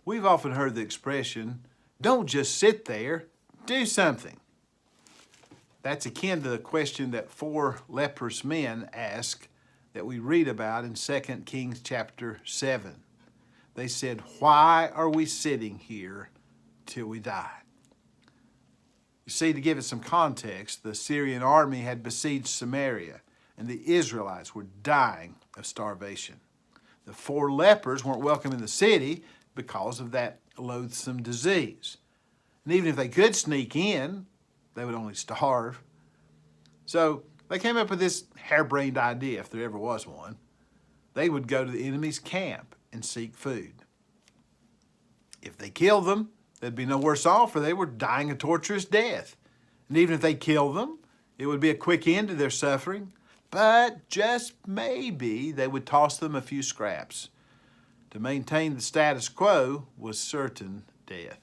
We've often heard the expression, don't just sit there, do something. That's akin to the question that 4 leprous men asked that we read about in 2 Kings chapter 7. They said, why are we sitting here till we die? You see, to give it some context, the Syrian army had besieged Samaria, and the Israelites were dying of starvation. The 4 lepers weren't welcome in the city because of that loathsome disease. And even if they could sneak in, they would only starve. So they came up with this harebrained idea, if there ever was one. They would go to the enemy's camp and seek food. If they killed them, they'd be no worse off, for they were dying a torturous death. And even if they killed them, it would be a quick end to their suffering. But just maybe they would toss them a few scraps. To maintain the status quo was certain death.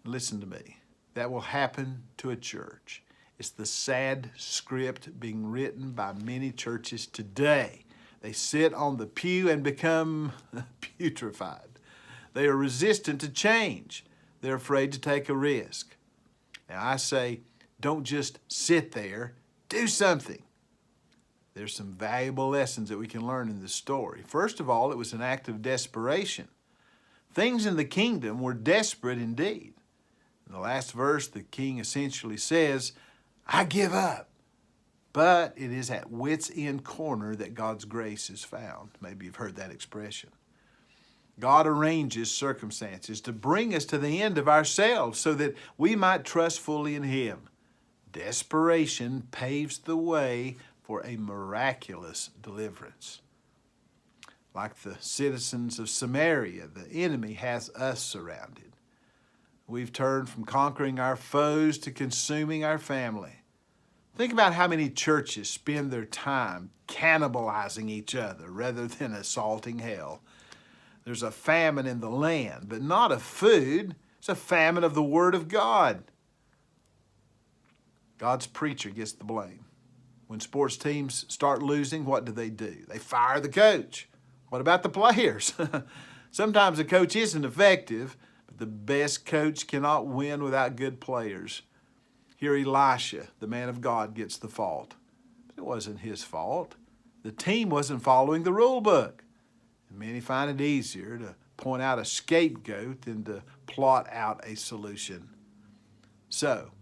Listen to me. That will happen to a church. It's the sad script being written by many churches today. They sit on the pew and become putrefied. They are resistant to change. They're afraid to take a risk. Now I say, don't just sit there, do something. There's some valuable lessons that we can learn in this story. First of all, it was an act of desperation. Things in the kingdom were desperate indeed. In the last verse, the king essentially says, I give up. But it is at wit's end corner that God's grace is found. Maybe you've heard that expression. God arranges circumstances to bring us to the end of ourselves so that we might trust fully in Him. Desperation paves the way for a miraculous deliverance. Like the citizens of Samaria, the enemy has us surrounded. We've turned from conquering our foes to consuming our family. Think about how many churches spend their time cannibalizing each other rather than assaulting hell. There's a famine in the land, but not of food. It's a famine of the Word of God. God's preacher gets the blame. When sports teams start losing, what do? They fire the coach. What about the players? Sometimes the coach isn't effective, but the best coach cannot win without good players. Here Elisha, the man of God, gets the fault. But it wasn't his fault. The team wasn't following the rule book. And many find it easier to point out a scapegoat than to plot out a solution. So,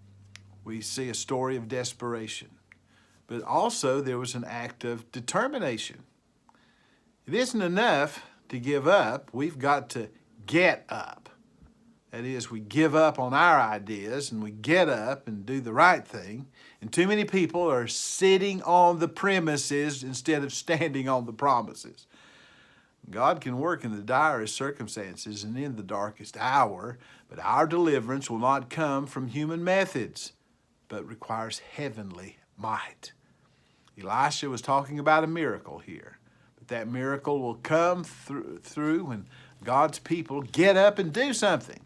we see a story of desperation. But also there was an act of determination. It isn't enough to give up. We've got to get up. That is, we give up on our ideas and we get up and do the right thing. And too many people are sitting on the premises instead of standing on the promises. God can work in the direst circumstances and in the darkest hour, but our deliverance will not come from human methods, but requires heavenly might. Elisha was talking about a miracle here, but that miracle will come through when God's people get up and do something.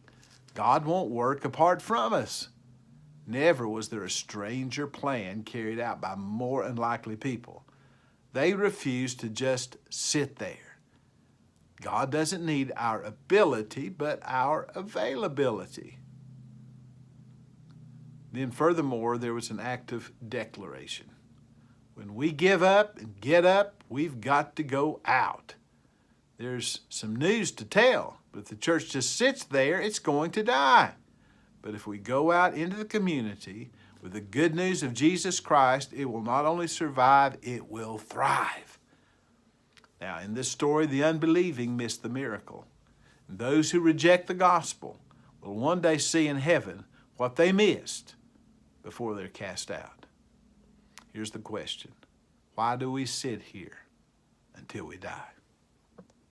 God won't work apart from us. Never was there a stranger plan carried out by more unlikely people. They refused to just sit there. God doesn't need our ability, but our availability. Then furthermore, there was an act of declaration. When we give up and get up, we've got to go out. There's some news to tell, but if the church just sits there, it's going to die. But if we go out into the community with the good news of Jesus Christ, it will not only survive, it will thrive. Now, in this story, the unbelieving miss the miracle. And those who reject the gospel will one day see in heaven what they missed before they're cast out. Here's the question. Why do we sit here until we die?